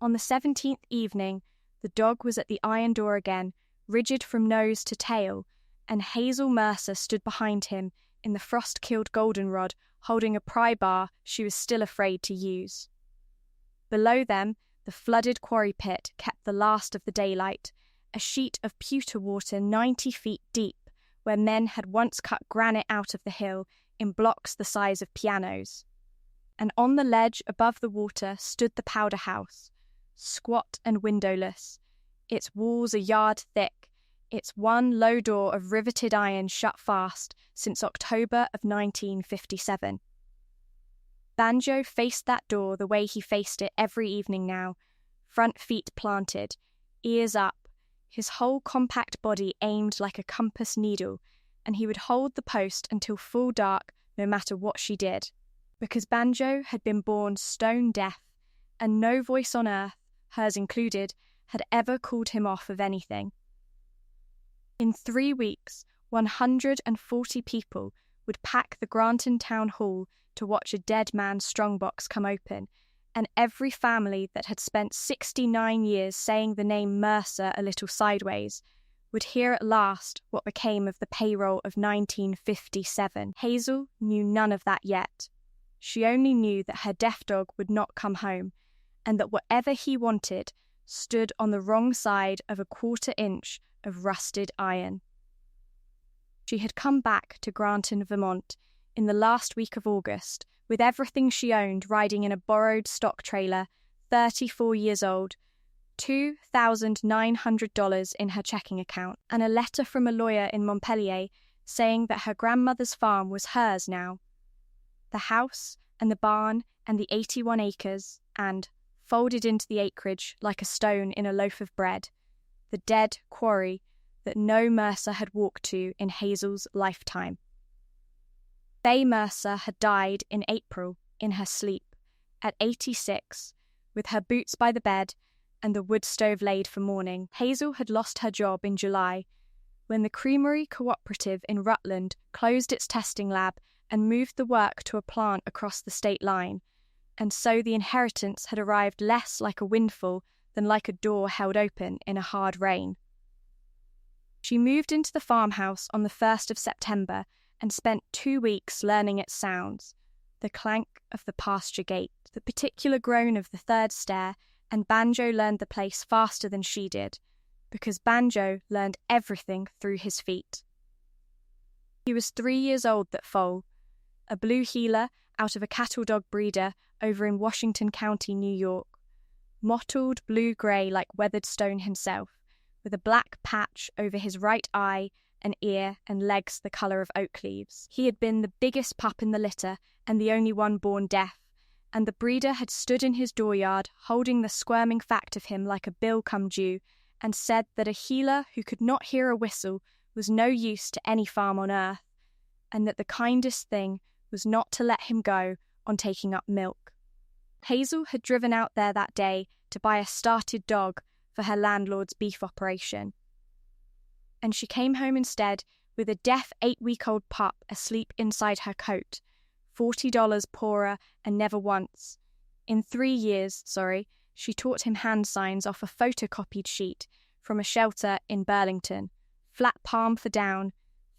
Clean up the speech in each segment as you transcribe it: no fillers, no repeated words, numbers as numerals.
On the 17th evening, the dog was at the iron door again, rigid from nose to tail, and Hazel Mercer stood behind him in the frost-killed goldenrod, holding a pry bar she was still afraid to use. Below them, the flooded quarry pit kept the last of the daylight, a sheet of pewter water 90 feet deep, where men had once cut granite out of the hill in blocks the size of pianos. And on the ledge above the water stood the powder house, squat and windowless, its walls a yard thick, its one low door of riveted iron shut fast since October of 1957. Banjo faced that door the way he faced it every evening now, front feet planted, ears up, his whole compact body aimed like a compass needle, and he would hold the post until full dark no matter what she did, because Banjo had been born stone deaf, and no voice on earth, hers included, had ever called him off of anything. In 3 weeks, 140 people would pack the Granton Town Hall to watch a dead man's strongbox come open, and every family that had spent 69 years saying the name Mercer a little sideways would hear at last what became of the payroll of 1957. Hazel knew none of that yet. She only knew that her deaf dog would not come home, and that whatever he wanted stood on the wrong side of a 1/4 inch of rusted iron. She had come back to Granton, Vermont, in the last week of August, with everything she owned riding in a borrowed stock trailer, 34 years old, $2,900 in her checking account, and a letter from a lawyer in Montpelier saying that her grandmother's farm was hers now. The house and the barn and the 81 acres, and, folded into the acreage like a stone in a loaf of bread, the dead quarry that no Mercer had walked to in Hazel's lifetime. Faye Mercer had died in April, in her sleep, at 86, with her boots by the bed and the wood stove laid for morning. Hazel had lost her job in July, when the Creamery Cooperative in Rutland closed its testing lab and moved the work to a plant across the state line, and so the inheritance had arrived less like a windfall than like a door held open in a hard rain. She moved into the farmhouse on the 1st of September and spent 2 weeks learning its sounds, the clank of the pasture gate, the particular groan of the third stair, and Banjo learned the place faster than she did, because Banjo learned everything through his feet. He was 3 years old that fall, a blue heeler out of a cattle dog breeder over in Washington County, New York, mottled blue-grey like weathered stone himself, with a black patch over his right eye, an ear, and legs the colour of oak leaves. He had been the biggest pup in the litter and the only one born deaf, and the breeder had stood in his dooryard holding the squirming fact of him like a bill come due, and said that a heeler who could not hear a whistle was no use to any farm on earth, and that the kindest thing was not to let him go on taking up milk. Hazel had driven out there that day to buy a started dog for her landlord's beef operation, and she came home instead with a deaf 8-week-old pup asleep inside her coat, $40 poorer and never once. In 3 years, she taught him hand signs off a photocopied sheet from a shelter in Burlington, flat palm for down,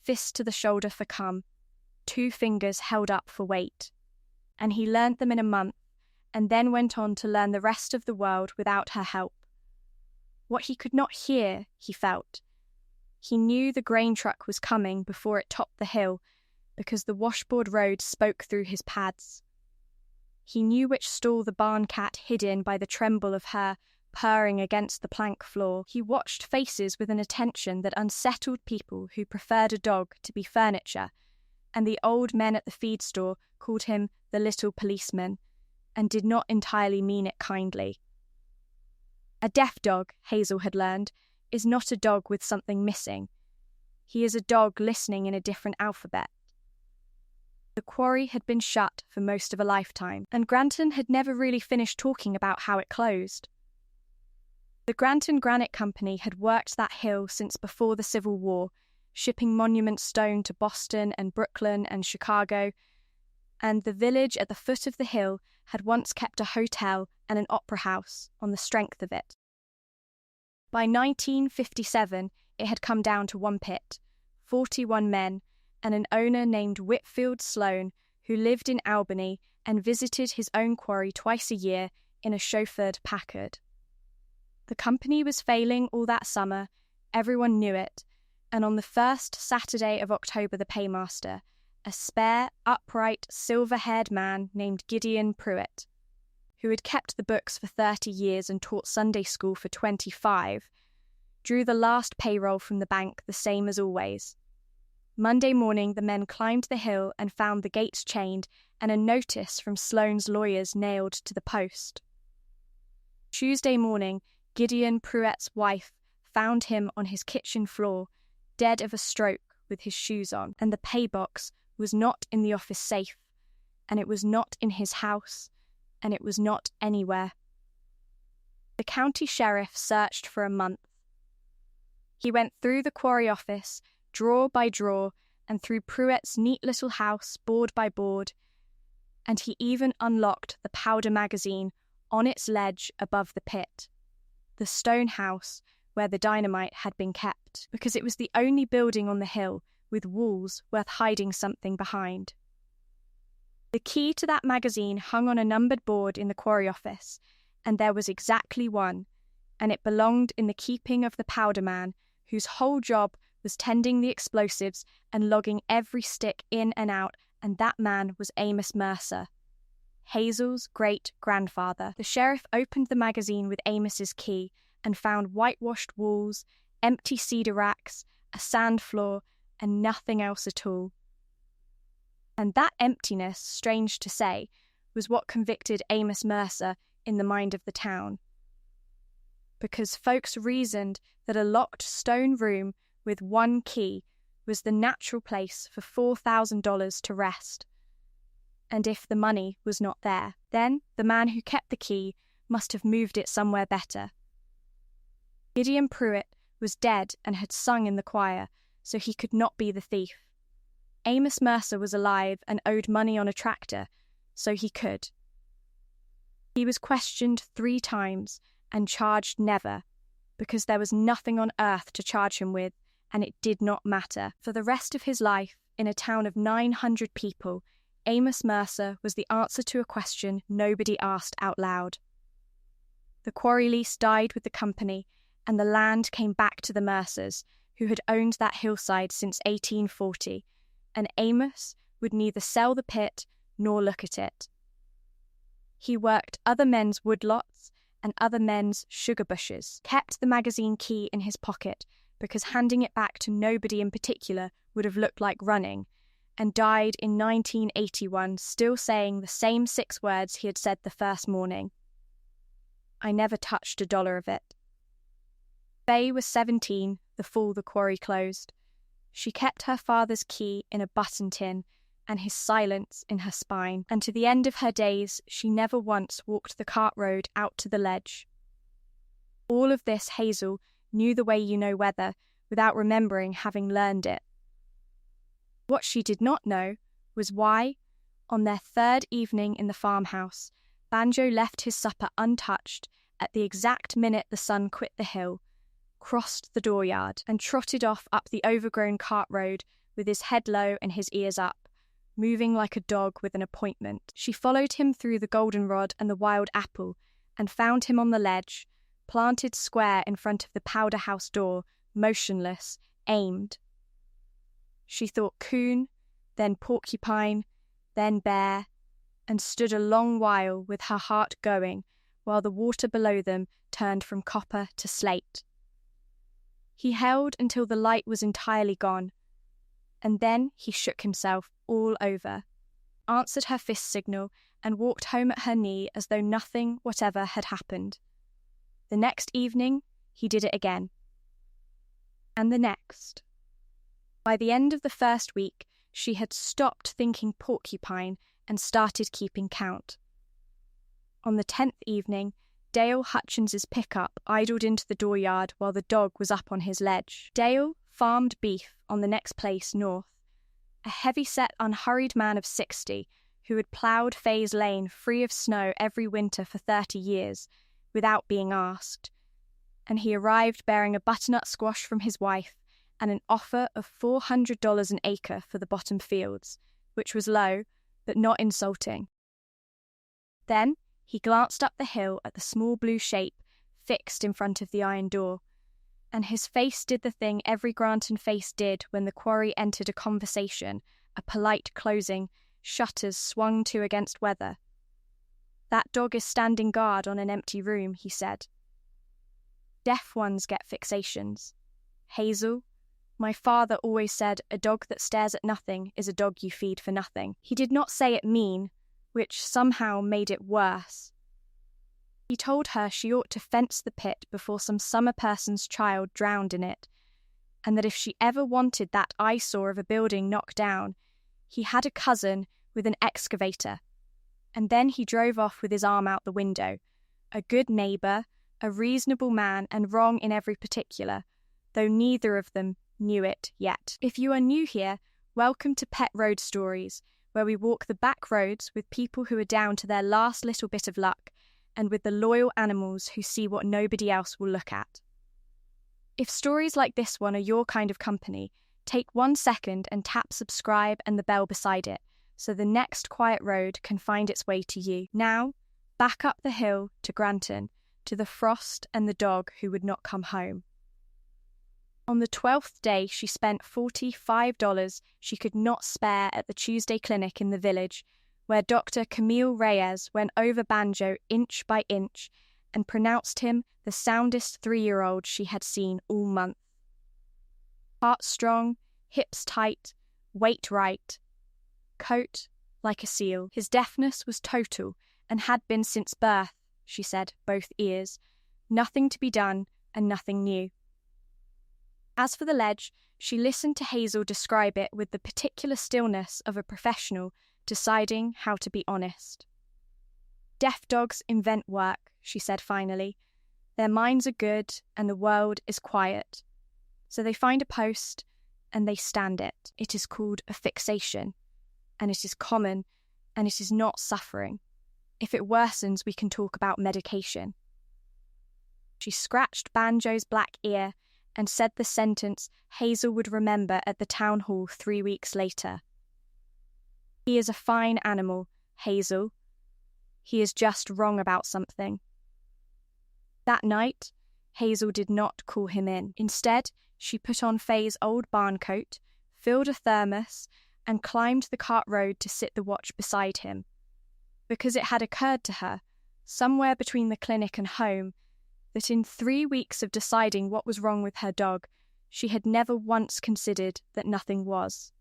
fist to the shoulder for come, 2 fingers held up for wait. And he learnt them in a month, and then went on to learn the rest of the world without her help. What he could not hear, he felt. He knew the grain truck was coming before it topped the hill, because the washboard road spoke through his pads. He knew which stall the barn cat hid in by the tremble of her purring against the plank floor. He watched faces with an attention that unsettled people who preferred a dog to be furniture, and the old men at the feed store called him the little policeman, and did not entirely mean it kindly. A deaf dog, Hazel had learned, is not a dog with something missing. He is a dog listening in a different alphabet. The quarry had been shut for most of a lifetime, and Granton had never really finished talking about how it closed. The Granton Granite Company had worked that hill since before the Civil War, shipping monument stone to Boston and Brooklyn and Chicago, and the village at the foot of the hill had once kept a hotel and an opera house on the strength of it. By 1957, it had come down to one pit, 41 men, and an owner named Whitfield Sloane who lived in Albany and visited his own quarry twice a year in a chauffeured Packard. The company was failing all that summer, everyone knew it, and on the first Saturday of October the paymaster, a spare, upright, silver-haired man named Gideon Pruitt, who had kept the books for 30 years and taught Sunday school for 25, drew the last payroll from the bank the same as always. Monday morning the men climbed the hill and found the gates chained and a notice from Sloane's lawyers nailed to the post. Tuesday morning, Gideon Pruitt's wife found him on his kitchen floor, dead of a stroke with his shoes on, and the pay box was not in the office safe, and it was not in his house, and it was not anywhere. The county sheriff searched for a month. He went through the quarry office, drawer by drawer, and through Pruitt's neat little house, board by board, and he even unlocked the powder magazine on its ledge above the pit, the stone house where the dynamite had been kept, because it was the only building on the hill with walls worth hiding something behind. The key to that magazine hung on a numbered board in the quarry office, and there was exactly one, and it belonged in the keeping of the powder man, whose whole job was tending the explosives and logging every stick in and out, and that man was Amos Mercer, Hazel's great-grandfather. The sheriff opened the magazine with Amos's key and found whitewashed walls, empty cedar racks, a sand floor, and nothing else at all. And that emptiness, strange to say, was what convicted Amos Mercer in the mind of the town. Because folks reasoned that a locked stone room with one key was the natural place for $4,000 to rest. And if the money was not there, then the man who kept the key must have moved it somewhere better. Gideon Pruitt was dead and had sung in the choir, so he could not be the thief. Amos Mercer was alive and owed money on a tractor, so he could. He was questioned 3 times and charged never, because there was nothing on earth to charge him with, and it did not matter. For the rest of his life, in a town of 900 people, Amos Mercer was the answer to a question nobody asked out loud. The quarry lease died with the company, and the land came back to the Mercers, who had owned that hillside since 1840, and Amos would neither sell the pit nor look at it. He worked other men's woodlots and other men's sugar bushes, kept the magazine key in his pocket because handing it back to nobody in particular would have looked like running, and died in 1981 still saying the same 6 words he had said the first morning. I never touched $1 of it. Faye was 17 the fall the quarry closed. She kept her father's key in a button tin and his silence in her spine, and to the end of her days she never once walked the cart road out to the ledge. All of this Hazel knew the way you know weather without remembering having learned it. What she did not know was why, on their 3rd evening in the farmhouse, Banjo left his supper untouched at the exact minute the sun quit the hill, crossed the dooryard, and trotted off up the overgrown cart road with his head low and his ears up, moving like a dog with an appointment. She followed him through the goldenrod and the wild apple, and found him on the ledge, planted square in front of the powder house door, motionless, aimed. She thought coon, then porcupine, then bear, and stood a long while with her heart going, while the water below them turned from copper to slate. He held until the light was entirely gone, and then he shook himself all over, answered her fist signal, and walked home at her knee as though nothing whatever had happened. The next evening, he did it again. And the next. By the end of the first week, she had stopped thinking porcupine and started keeping count. On the 10th evening, Dale Hutchins's pickup idled into the dooryard while the dog was up on his ledge. Dale farmed beef on the next place north, a heavy-set, unhurried man of 60 who had ploughed Faye's lane free of snow every winter for 30 years, without being asked, and he arrived bearing a butternut squash from his wife and an offer of $400 an acre for the bottom fields, which was low, but not insulting. Then he glanced up the hill at the small blue shape fixed in front of the iron door, and his face did the thing every Granton face did when the Quarry entered a conversation, a polite closing, shutters swung to against weather. "That dog is standing guard on an empty room," he said. "Deaf ones get fixations. Hazel, my father always said a dog that stares at nothing is a dog you feed for nothing." He did not say it mean, which somehow made it worse. He told her she ought to fence the pit before some summer person's child drowned in it, and that if she ever wanted that eyesore of a building knocked down, he had a cousin with an excavator. And then he drove off with his arm out the window, a good neighbour, a reasonable man, and wrong in every particular, though neither of them knew it yet. If you are new here, welcome to Pet Road Stories, where we walk the back roads with people who are down to their last little bit of luck, and with the loyal animals who see what nobody else will look at. If stories like this one are your kind of company, take 1 second and tap subscribe and the bell beside it, so the next quiet road can find its way to you. Now, back up the hill to Granton, to the frost and the dog who would not come home. On the 12th day, she spent $45 she could not spare at the Tuesday clinic in the village, where Dr. Camille Reyes went over Banjo inch by inch and pronounced him the soundest 3-year-old she had seen all month. Heart strong, hips tight, weight right, coat like a seal. His deafness was total and had been since birth, she said, both ears. Nothing to be done and nothing new. As for the ledge, she listened to Hazel describe it with the particular stillness of a professional deciding how to be honest. "Deaf dogs invent work," she said finally. "Their minds are good and the world is quiet. So they find a post and they stand it. It is called a fixation, and it is common, and it is not suffering. If it worsens, we can talk about medication." She scratched Banjo's black ear and said the sentence Hazel would remember at the town hall 3 weeks later. "He is a fine animal, Hazel. He is just wrong about something." That night, Hazel did not call him in. Instead, she put on Faye's old barn coat, filled a thermos, and climbed the cart road to sit the watch beside him. Because it had occurred to her, somewhere between the clinic and home, that in 3 weeks of deciding what was wrong with her dog, she had never once considered that nothing was.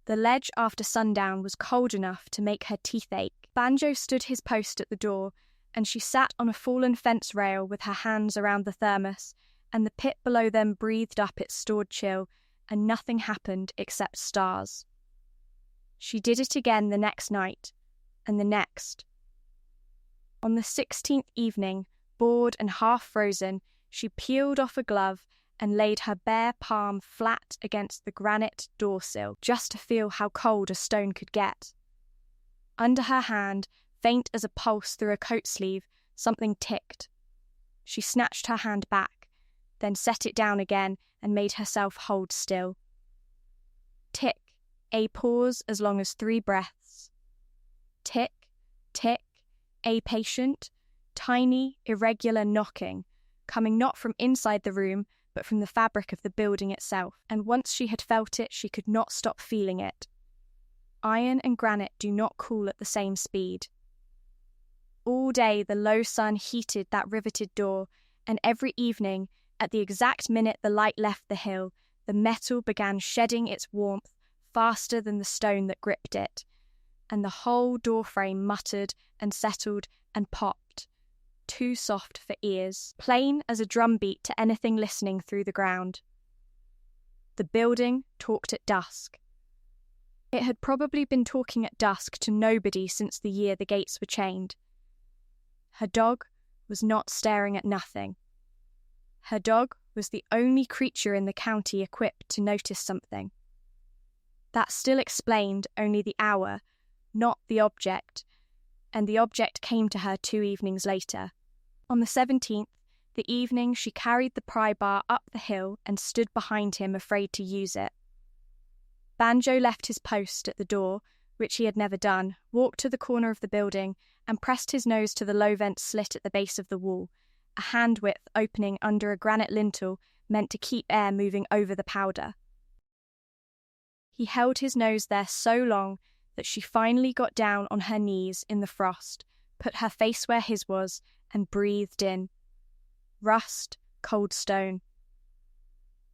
The ledge after sundown was cold enough to make her teeth ache. Banjo stood his post at the door, and she sat on a fallen fence rail with her hands around the thermos, and the pit below them breathed up its stored chill, and nothing happened except stars. She did it again the next night, and the next. On the 16th evening, bored and half-frozen, she peeled off a glove and laid her bare palm flat against the granite door-sill, just to feel how cold a stone could get. Under her hand, faint as a pulse through a coat sleeve, something ticked. She snatched her hand back, then set it down again and made herself hold still. Tick, a pause as long as 3 breaths. Tick, tick, a patient, tiny, irregular knocking, coming not from inside the room, but from the fabric of the building itself, and once she had felt it, she could not stop feeling it. Iron and granite do not cool at the same speed. All day the low sun heated that riveted door, and every evening, at the exact minute the light left the hill, the metal began shedding its warmth faster than the stone that gripped it, and the whole doorframe muttered and settled and popped, too soft for ears, plain as a drumbeat to anything listening through the ground. The building talked at dusk. It had probably been talking at dusk to nobody since the year the gates were chained. Her dog was not staring at nothing. Her dog was the only creature in the county equipped to notice something. That still explained only the hour, not the object, and the object came to her 2 evenings later. On the 17th, the evening she carried the pry bar up the hill and stood behind him, afraid to use it. Banjo left his post at the door, which he had never done, walked to the corner of the building, and pressed his nose to the low vent slit at the base of the wall, a hand-width opening under a granite lintel meant to keep air moving over the powder. He held his nose there so long that she finally got down on her knees in the frost, put her face where his was, and breathed in. Rust, cold stone.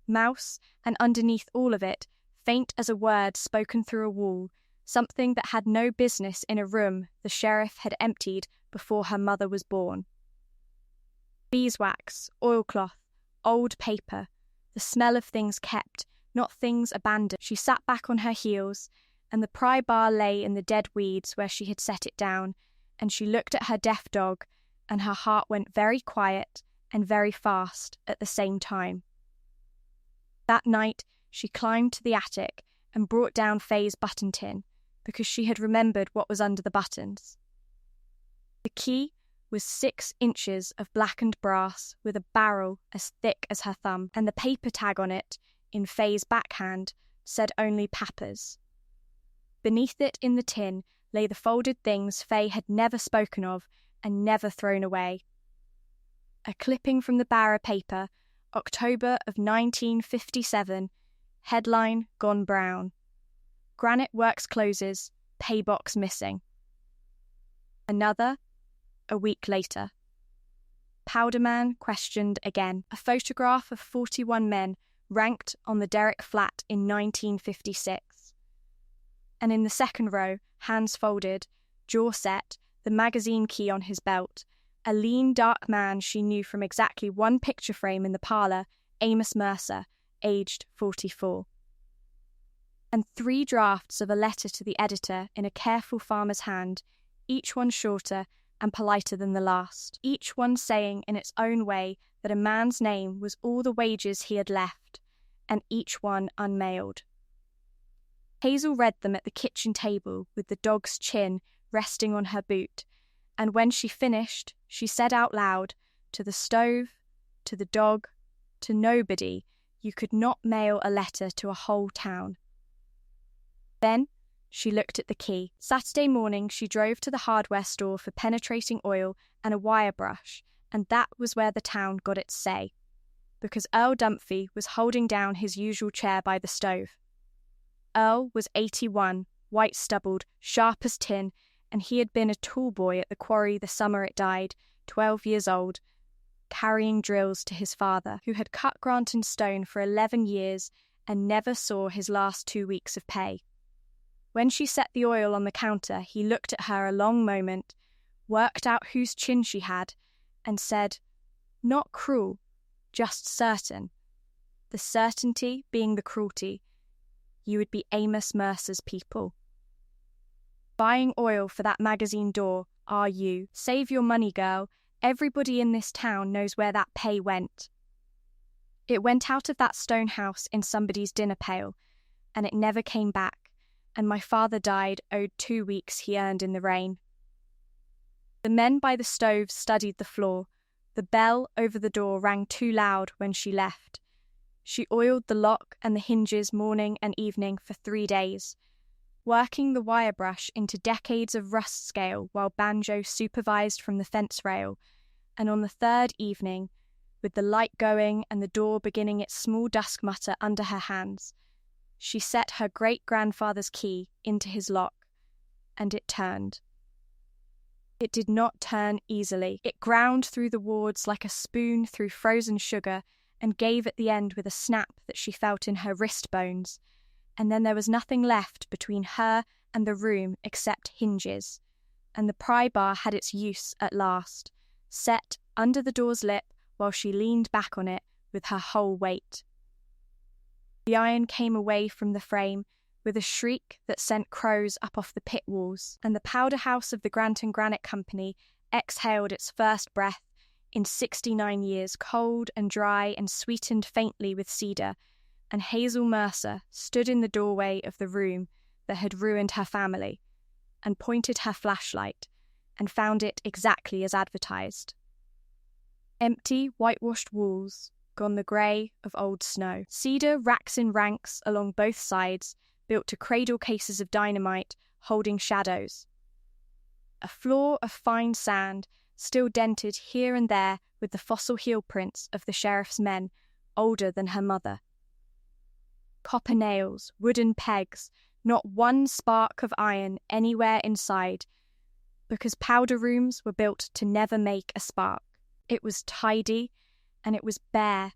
Mouse, and underneath all of it, faint as a word spoken through a wall, something that had no business in a room the sheriff had emptied before her mother was born. Beeswax, oilcloth, old paper, the smell of things kept, not things abandoned. She sat back on her heels, and the pry bar lay in the dead weeds where she had set it down, and she looked at her deaf dog, and her heart went very quiet and very fast at the same time. That night she climbed to the attic and brought down Faye's button tin, because she had remembered what was under the buttons. The key was 6 inches of blackened brass with a barrel as thick as her thumb, and the paper tag on it, in Faye's backhand, said only Papa's. Beneath it in the tin lay the folded things Faye had never spoken of and never thrown away. A clipping from the Barra paper, October of 1957, headline gone brown. Granite works closes, pay box missing. Another, a week later. Powderman questioned again. A photograph of 41 men ranked on the Derrick flat in 1956. And in the second row, hands folded, jaw set, the magazine key on his belt, a lean, dark man she knew from exactly one picture frame in the parlour, Amos Mercer, aged 44. And 3 drafts of a letter to the editor in a careful farmer's hand, each one shorter and politer than the last, each one saying in its own way that a man's name was all the wages he had left, and each one unmailed. Hazel read them at the kitchen table with the dog's chin resting on her boot, and when she finished, she said out loud, to the stove, to the dog, to nobody, you could not mail a letter to a whole town. Then she looked at the key. Saturday morning she drove to the hardware store for penetrating oil and a wire brush, and that was where the town got its say, because Earl Dunphy was holding down his usual chair by the stove. Earl was 81, white-stubbled, sharp as tin, and he had been a tool boy at the quarry the summer it died, 12 years old, carrying drills to his father, who had cut Granton stone for 11 years and never saw his last 2 weeks of pay. When she set the oil on the counter, he looked at her a long moment, worked out whose chin she had, and said, "Not cruel, just certain." The certainty being the cruelty. You would be Amos Mercer's people. Buying oil for that magazine door, are you? Save your money, girl. Everybody in this town knows where that pay went. It went out of that stone house in somebody's dinner pail, and it never came back, and my father died owed 2 weeks he earned in the rain. The men by the stove studied the floor. The bell over the door rang too loud when she left. She oiled the lock and the hinges morning and evening for 3 days, working the wire brush into decades of rust scale while Banjo supervised from the fence rail, and on the 3rd evening, with the light going and the door beginning its small dusk mutter under her hands, she set her great-grandfather's key into his lock, and it turned. It did not turn easily. It ground through the wards like a spoon through frozen sugar, and gave at the end with a snap that she felt in her wrist bones, and then there was nothing left between her and the room except hinges, and the pry bar had its use at last, set under the door's lip while she leaned back on it with her whole weight. The iron came away from the frame with a shriek that sent crows up off the pit walls, and the powder house of the Granton Granite Company exhaled its first breath in 69 years, cold and dry and sweetened faintly with cedar, and Hazel Mercer stood in the doorway of the room that had ruined her family, and pointed her flashlight, and found it exactly as advertised. Empty, whitewashed walls, gone the grey of old snow. Cedar racks in ranks along both sides, built to cradle cases of dynamite, holding shadows. A floor of fine sand, still dented here and there with the fossil heel prints of the sheriff's men, older than her mother. Copper nails, wooden pegs, not one spark of iron anywhere inside, because powder rooms were built to never make a spark. It was tidy, and it was bare,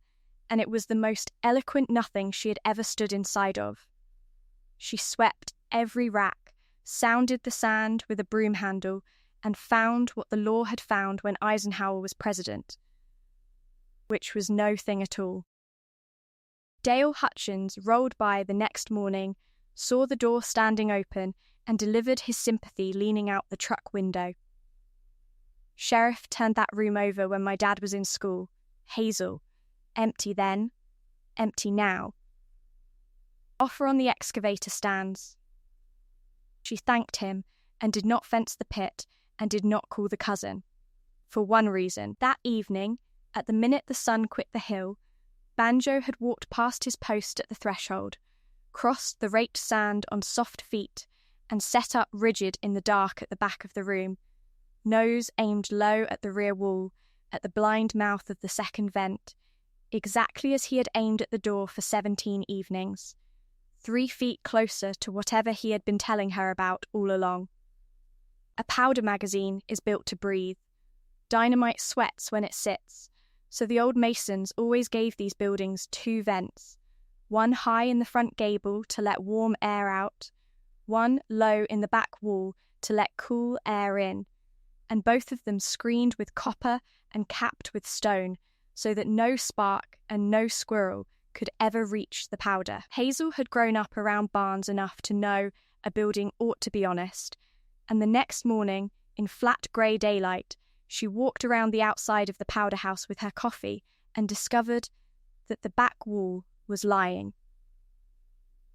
and it was the most eloquent nothing she had ever stood inside of. She swept every rack, sounded the sand with a broom handle, and found what the law had found when Eisenhower was president, which was no thing at all. Dale Hutchins rolled by the next morning, saw the door standing open, and delivered his sympathy leaning out the truck window. Sheriff turned that room over when my dad was in school. Hazel. Empty then, empty now. Offer on the excavator stands. She thanked him and did not fence the pit and did not call the cousin. For one reason, that evening, at the minute the sun quit the hill, Banjo had walked past his post at the threshold, crossed the raked sand on soft feet, and set up rigid in the dark at the back of the room, nose aimed low at the rear wall, at the blind mouth of the second vent, exactly as he had aimed at the door for 17 evenings, 3 feet closer to whatever he had been telling her about all along. A powder magazine is built to breathe. Dynamite sweats when it sits, so the old masons always gave these buildings 2 vents, one high in the front gable to let warm air out, one low in the back wall to let cool air in, and both of them screened with copper and capped with stone, so that no spark and no squirrel could ever reach the powder. Hazel had grown up around barns enough to know a building ought to be honest, and the next morning, in flat grey daylight, she walked around the outside of the powder house with her coffee and discovered that the back wall was lying.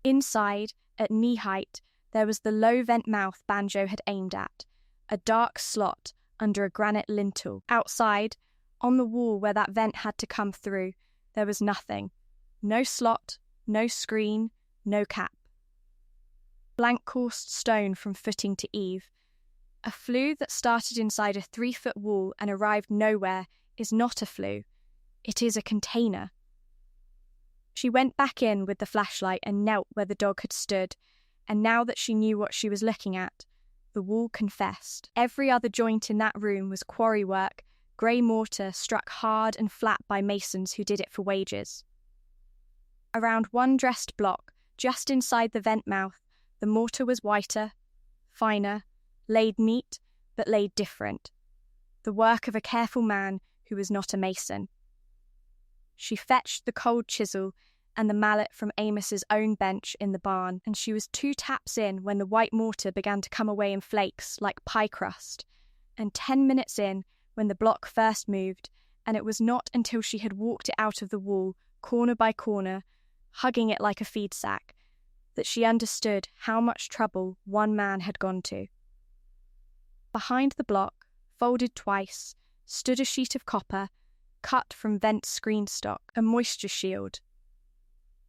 Inside, at knee height, there was the low vent mouth Banjo had aimed at, a dark slot under a granite lintel. Outside, on the wall where that vent had to come through, there was nothing. No slot, no screen, no cap. Blank coursed stone from footing to eave. A flue that started inside a 3-foot wall and arrived nowhere is not a flue. It is a container. She went back in with the flashlight and knelt where the dog had stood, and now that she knew what she was looking at, the wall confessed. Every other joint in that room was quarry work, grey mortar struck hard and flat by masons who did it for wages. Around one dressed block, just inside the vent mouth, the mortar was whiter, finer, laid neat, but laid different. The work of a careful man who was not a mason. She fetched the cold chisel and the mallet from Amos's own bench in the barn, and she was 2 taps in when the white mortar began to come away in flakes like pie crust, and 10 minutes in when the block first moved, and it was not until she had walked it out of the wall, corner by corner, hugging it like a feed sack, that she understood how much trouble one man had gone to. Behind the block, folded twice, stood a sheet of copper, cut from vent screen stock, a moisture shield.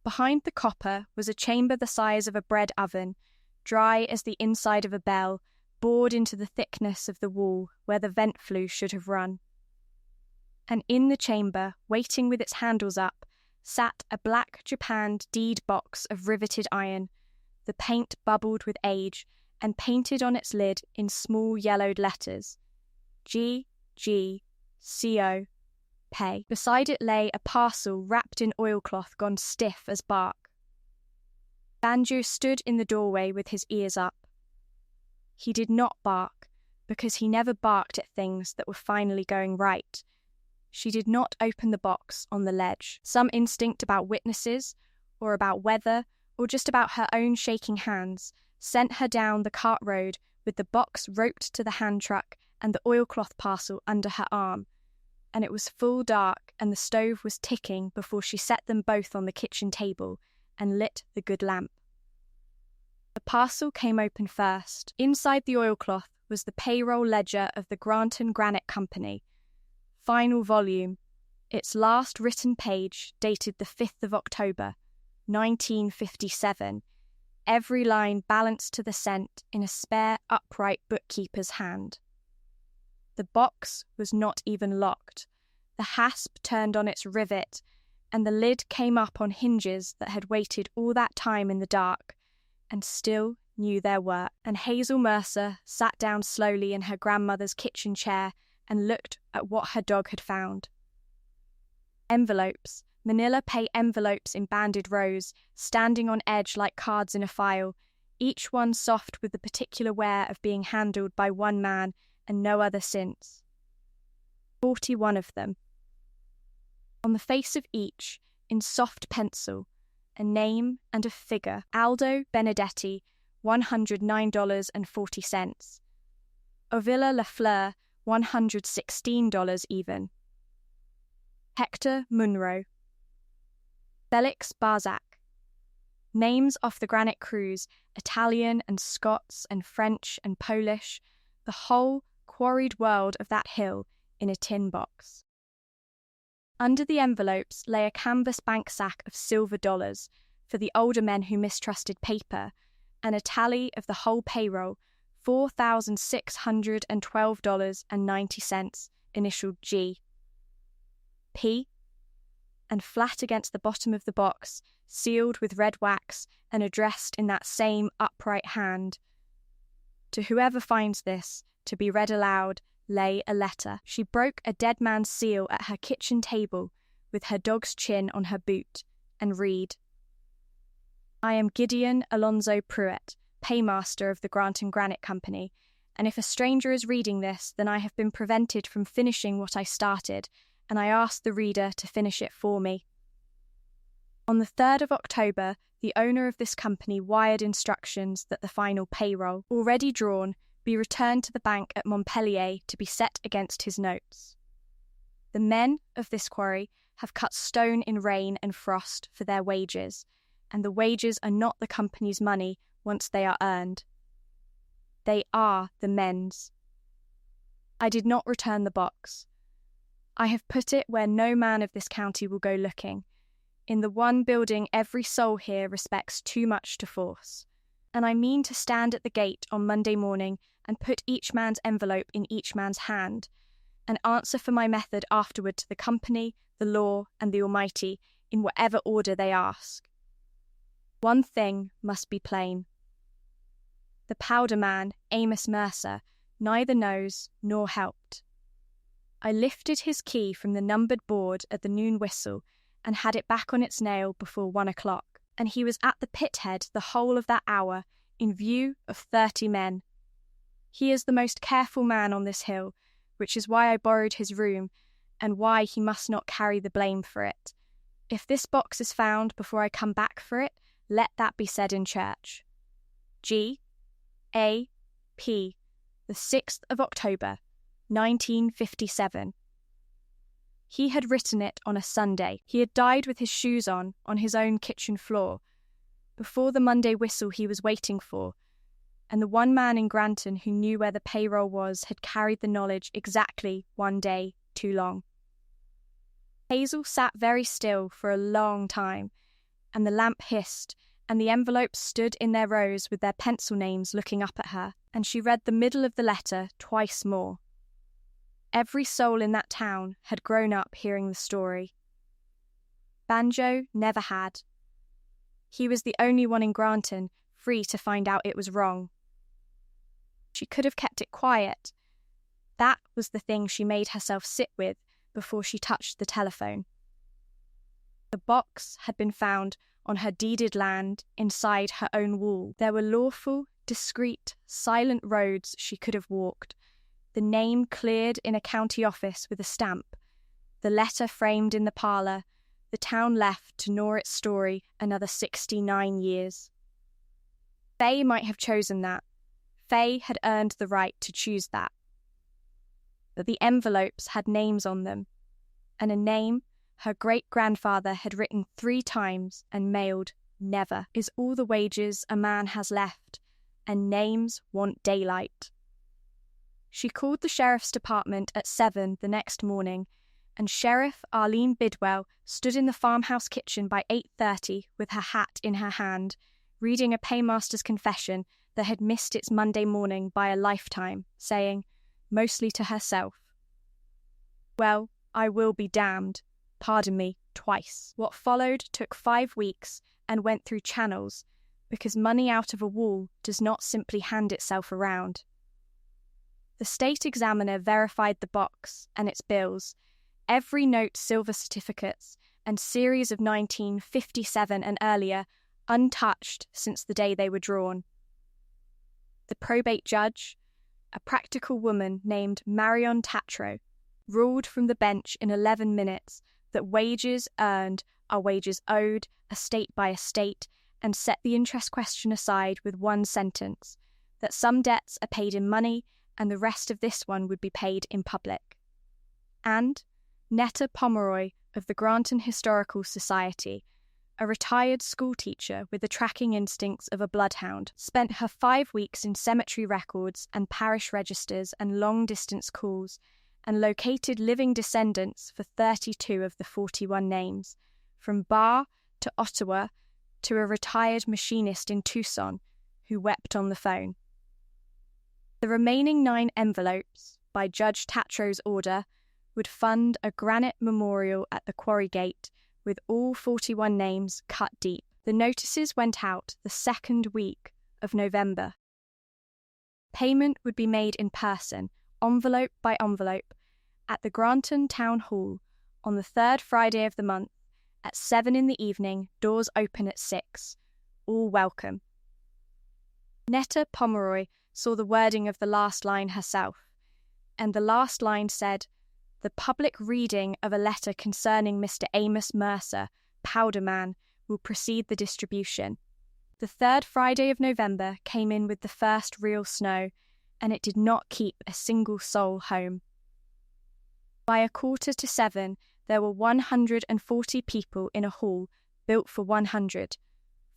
Behind the copper was a chamber the size of a bread oven, dry as the inside of a bell, bored into the thickness of the wall where the vent flue should have run. And in the chamber, waiting with its handles up, sat a black japanned deed box of riveted iron, the paint bubbled with age, and painted on its lid in small yellowed letters, G.G.C.O. Pay. Beside it lay a parcel wrapped in oilcloth gone stiff as bark. Banjo stood in the doorway with his ears up. He did not bark, because he never barked at things that were finally going right. She did not open the box on the ledge. Some instinct about witnesses, or about weather, or just about her own shaking hands, sent her down the cart road with the box roped to the hand truck and the oilcloth parcel under her arm, and it was full dark and the stove was ticking before she set them both on the kitchen table and lit the good lamp. The parcel came open first. Inside the oilcloth was the payroll ledger of the Granton Granite Company. Final volume. Its last written page dated the 5th of October, 1957. Every line balanced to the cent in a spare, upright bookkeeper's hand. The box was not even locked. The hasp turned on its rivet, and the lid came up on hinges that had waited all that time in the dark, and still knew their work. And Hazel Mercer sat down slowly in her grandmother's kitchen chair and looked at what her dog had found. Envelopes, manila pay envelopes in banded rows, standing on edge like cards in a file, each one soft with the particular wear of being handled by one man and no other since. 41 of them. On the face of each, in soft pencil, a name and a figure. Aldo Benedetti, $109.40. Ovilla Lafleur, $116 even. Hector Munro. Felix Barzac. Names off the granite crews, Italian and Scots and French and Polish, the whole quarried world of that hill in a tin box. Under the envelopes lay a canvas bank sack of silver dollars for the older men who mistrusted paper, and a tally of the whole payroll, $4,612.90, initialed G. P. And flat against the bottom of the box, sealed with red wax and addressed in that same upright hand. To whoever finds this, to be read aloud, lay a letter. She broke a dead man's seal at her kitchen table with her dog's chin on her boot, and read, I am Gideon Alonzo Pruitt, paymaster of the Granton Granite Company, and if a stranger is reading this, then I have been prevented from finishing what I started, and I ask the reader to finish it for me. On the 3rd of October, the owner of this company wired instructions that the final payroll, already drawn, be returned to the bank at Montpellier to be set against his notes. The men of this quarry have cut stone in rain and frost for their wages, and the wages are not the company's money once they are earned. They are the men's. I did not return the box. I have put it where no man of this county will go looking, in the one building every soul here respects too much to force. And I mean to stand at the gate on Monday morning and put each man's envelope in each man's hand, and answer for my method afterward to the company, the law, and the Almighty, in whatever order they ask. One thing must be plain. The powder man, Amos Mercer, neither knows nor helped. I lifted his key from the numbered board at the noon whistle and had it back on its nail before 1 o'clock, and he was at the pit head the whole of that hour, in view of 30 men. He is the most careful man on this hill, which is why I borrowed his room, and why he must not carry the blame for it. If this box is found before I come back for it, let that be said in church. G. A. P. the 6th of October, 1957. He had written it on a Sunday. He had died with his shoes on his own kitchen floor, before the Monday whistle he was waiting for, and the one man in Granton who knew where the payroll was had carried the knowledge exactly 1 day too long. Hazel sat very still for a long time, and the lamp hissed, and the envelopes stood in their rows with their pencil names looking up at her, and she read the middle of the letter twice more. Every soul in that town had grown up hearing the story. Banjo never had. He was the only one in Granton free to find out it was wrong. She could have kept it quiet. That was the thing she made herself sit with before she touched the telephone. The box had been found on her deeded land inside her own wall. There were lawful, discreet, silent roads she could have walked, the name cleared in a county office with a stamp, the letter framed in the parlour, the town left to gnaw its story another 69 years. Fay might have chosen that. Fay had earned the right to choose that. But the envelopes had names on them, and a name her great-grandfather had written 3 times and mailed never is all the wages a man has left, and names want daylight. She called the sheriff's department at 7 the next morning, and Sheriff Arlene Bidwell stood in the farmhouse kitchen by 8:30 with her hat in her hand, reading a paymaster's confession that had missed its Monday morning by a lifetime, saying, mostly to herself, "Well, I will be damned. Pardon me, twice." What followed took 5 weeks and went through channels, because money out of a wall does not simply hand itself around. The state examiner verified the box and its bills, every note, silver certificates, and series of 1957 and earlier, untouched since the day they were drawn. The probate judge, a practical woman named Marion Tatro, ruled from the bench in 11 minutes that wages earned are wages owed, estate by estate, and set the interest question aside with one sentence, that some debts are paid in money and the rest of this one would be paid in public. And Netta Pomeroy of the Granton Historical Society, a retired schoolteacher with the tracking instincts of a bloodhound, spent her 5 weeks in cemetery records and parish registers and long-distance calls, and located living descendants for 32 of the 41 names, from Barr to Ottawa to a retired machinist in Tucson who wept on the phone. The remaining 9 envelopes, by Judge Tatro's order, would fund a granite memorial at the Quarry Gate with all 41 names cut deep. The notices went out the second week of November. Payment would be made in person, envelope by envelope, at the Granton Town Hall on the 3rd Friday of the month at 7 in the evening, doors open at 6. All welcome. Netta Pomeroy saw the wording of the last line herself, and the last line said, "The public reading of a letter concerning Mr. Amos Mercer, powder man, will precede the distribution." The 3rd Friday of November came in with the first real snow, and it did not keep a single soul home. By 6:45, there were 140 people in a hall built for 100,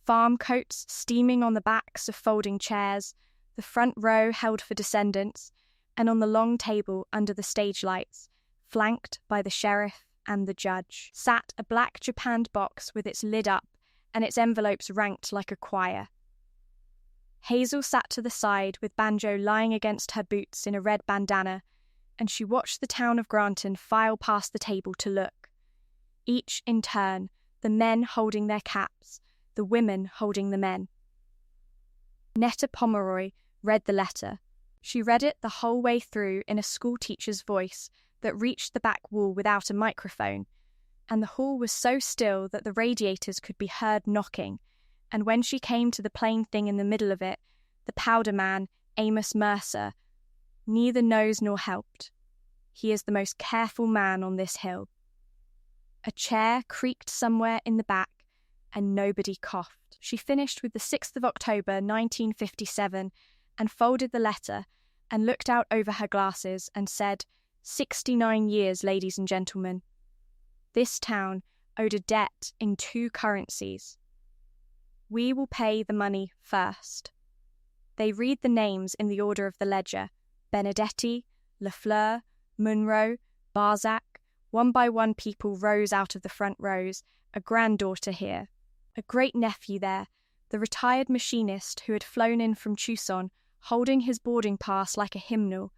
farm coats steaming on the backs of folding chairs, the front row held for descendants, and on the long table under the stage lights, flanked by the sheriff and the judge, sat a black japanned box with its lid up and its envelopes ranked like a choir. Hazel sat to the side with Banjo lying against her boots in a red bandana, and she watched the town of Granton file past the table to look. Each in turn, the men holding their caps, the women holding the men. Netta Pomeroy read the letter. She read it the whole way through in a schoolteacher's voice that reached the back wall without a microphone, and the hall was so still that the radiators could be heard knocking, and when she came to the plain thing in the middle of it, the powder man, Amos Mercer, neither knows nor helped. He is the most careful man on this hill. A chair creaked somewhere in the back, and nobody coughed. She finished with the 6th of October, 1957, and folded the letter, and looked out over her glasses and said, 69 years, ladies and gentlemen. This town owed a debt in 2 currencies. We will pay the money first. They read the names in the order of the ledger: Benedetti, Lafleur, Munro, Barzac. One by one people rose out of the front rows, a granddaughter here, a great-nephew there, the retired machinist who had flown in from Tucson, holding his boarding pass like a hymnal,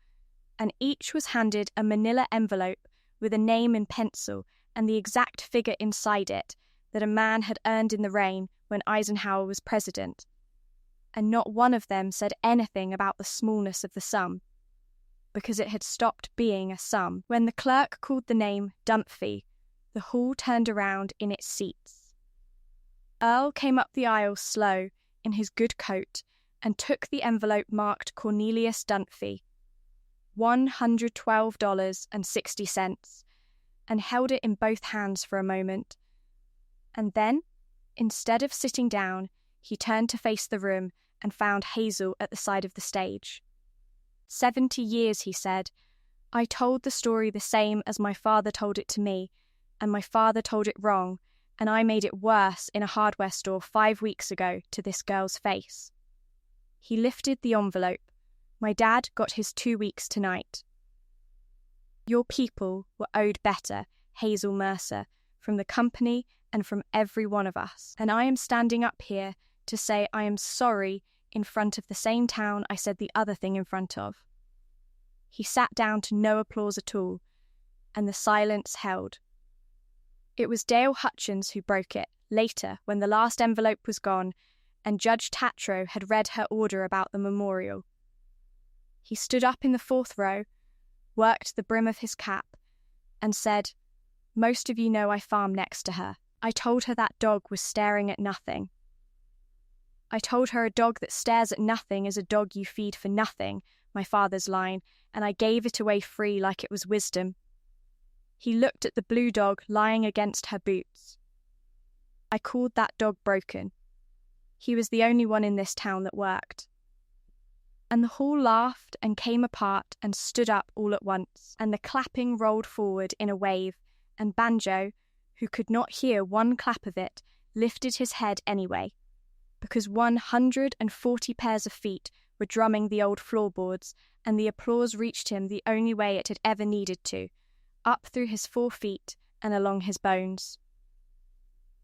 and each was handed a manila envelope with a name in pencil and the exact figure inside it that a man had earned in the rain when Eisenhower was president. And not one of them said anything about the smallness of the sum, because it had stopped being a sum. When the clerk called the name Dunphy, the hall turned around in its seats. Earl came up the aisle slow, in his good coat, and took the envelope marked Cornelius Dunphy, $112.60, and held it in both hands for a moment. And then, instead of sitting down, he turned to face the room and found Hazel at the side of the stage. 70 years, he said. I told the story the same as my father told it to me, and my father told it wrong, and I made it worse in a hardware store 5 weeks ago to this girl's face. He lifted the envelope. My dad got his 2 weeks tonight. Your people were owed better, Hazel Mercer, from the company and from every one of us. And I am standing up here to say I am sorry in front of the same town I said the other thing in front of. He sat down to no applause at all, and the silence held. It was Dale Hutchins who broke it, later, when the last envelope was gone, and Judge Tatro had read her order about the memorial. He stood up in the 4th row, worked the brim of his cap, and said, "Most of you know I farm next to her. I told her that dog was staring at nothing. I told her a dog that stares at nothing is a dog you feed for nothing, my father's line, and I gave it away free like it was wisdom." He looked at the blue dog lying against her boots. I called that dog broken. He was the only one in this town that worked. And the hall laughed and came apart and stood up all at once, and the clapping rolled forward in a wave, and Banjo, who could not hear one clap of it, lifted his head anyway, because 140 pairs of feet were drumming the old floorboards, and the applause reached him the only way it had ever needed to, up through his 4 feet and along his bones.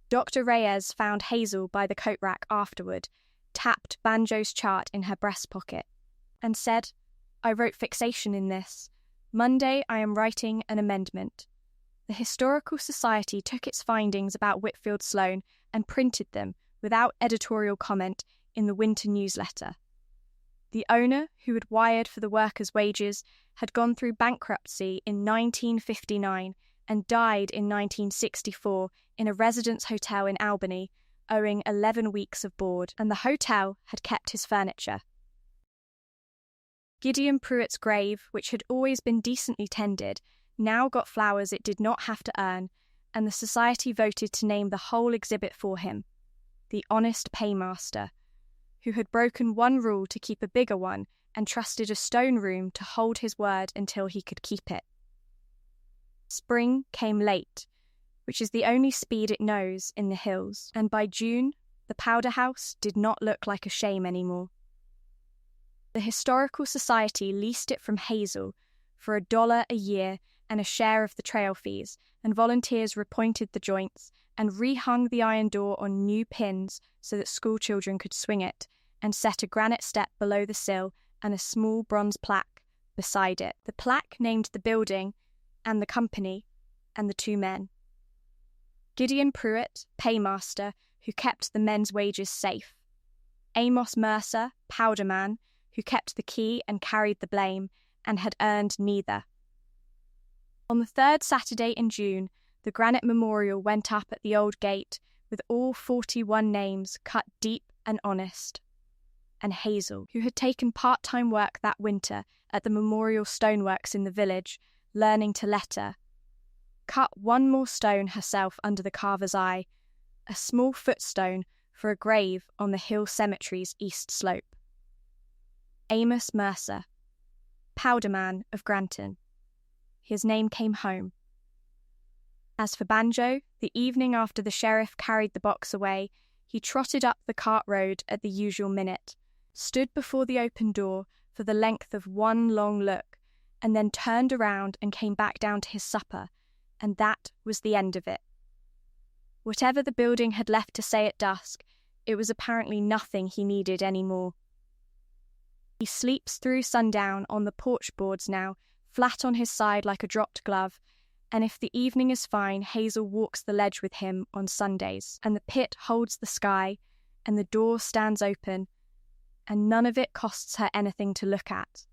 Dr. Reyes found Hazel by the coat rack afterward, tapped Banjo's chart in her breast pocket, and said, "I wrote fixation in this. Monday I am writing an amendment." The Historical Society took its findings about Whitfield Sloane and printed them, without editorial comment, in the winter newsletter. The owner, who had wired for the workers' wages, had gone through bankruptcy in 1959 and died in 1964 in a residence hotel in Albany, owing 11 weeks of board, and the hotel had kept his furniture. Gideon Pruitt's grave, which had always been decently tended, now got flowers it did not have to earn, and the society voted to name the whole exhibit for him, the honest paymaster, who had broken one rule to keep a bigger one and trusted a stone room to hold his word until he could keep it. Spring came late, which is the only speed it knows in the hills, and by June, the powder house did not look like a shame anymore. The Historical Society leased it from Hazel for $1 a year and a share of the trail fees, and volunteers repointed the joints and rehung the iron door on new pins so that schoolchildren could swing it, and set a granite step below the sill and a small bronze plaque beside it. The plaque named the building and the company and the 2 men. Gideon Pruitt, paymaster, who kept the men's wages safe. Amos Mercer, powderman, who kept the key and carried the blame, and had earned neither. On the 3rd Saturday in June, the granite memorial went up at the old gate with all 41 names cut deep and honest. And Hazel, who had taken part-time work that winter at the memorial stoneworks in the village, learning to letter, cut one more stone herself under the carver's eye, a small footstone for a grave on the hill cemetery's east slope. Amos Mercer, powderman of Granton. His name came home. As for Banjo, the evening after the sheriff carried the box away, he trotted up the cart road at the usual minute, stood before the open door for the length of one long look, and then turned around and came back down to his supper, and that was the end of it. Whatever the building had left to say at dusk, it was apparently nothing he needed any more. He sleeps through sundown on the porch boards now, flat on his side like a dropped glove, and if the evening is fine, Hazel walks the ledge with him on Sundays, and the pit holds the sky, and the door stands open, and none of it costs her anything to look at.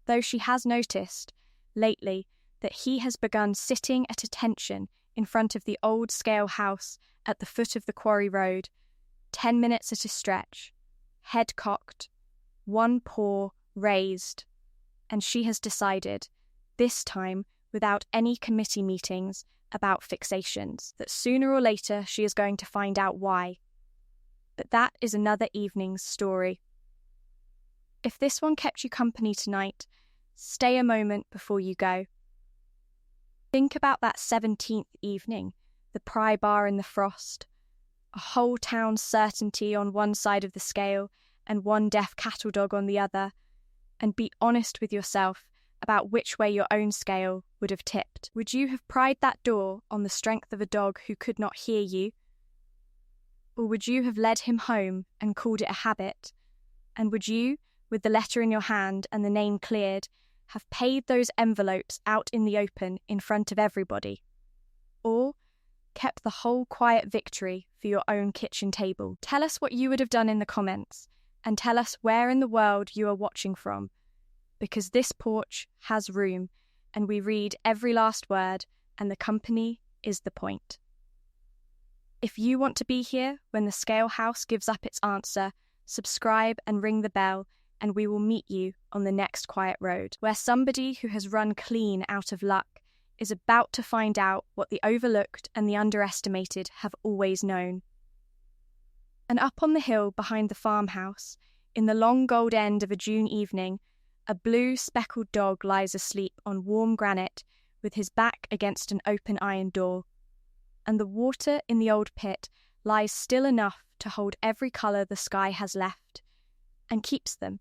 Though she has noticed, lately, that he has begun sitting at attention in front of the old scale house at the foot of the Quarry Road, 10 minutes at a stretch, head cocked, one paw raised, and she has decided, this time without any committee meetings about fixations, that sooner or later she is going to find out why. But that is another evening's story. If this one kept you company tonight, stay a moment before you go. Think about that 17th evening, the pry bar in the frost, a whole town's certainty on one side of the scale and one deaf cattle dog on the other, and be honest with yourself about which way your own scale would have tipped. Would you have pried that door on the strength of a dog who could not hear you? Or would you have led him home and called it a habit? And would you, with the letter in your hand and the name cleared, have paid those envelopes out in the open in front of everybody? Or kept the whole quiet victory for your own kitchen table? Tell us what you would have done in the comments, and tell us where in the world you are watching from, because this porch has room, and we read every last word, and the company is the point. If you want to be here when the Scale House gives up its answer, subscribe and ring the bell, and we will meet you on the next quiet road, where somebody who has run clean out of luck is about to find out what the overlooked and the underestimated have always known. And up on the hill behind the farmhouse, in the long gold end of a June evening, a blue speckled dog lies asleep on warm granite with his back against an open iron door. And the water in the old pit lies still enough to hold every colour the sky has left, and keeps them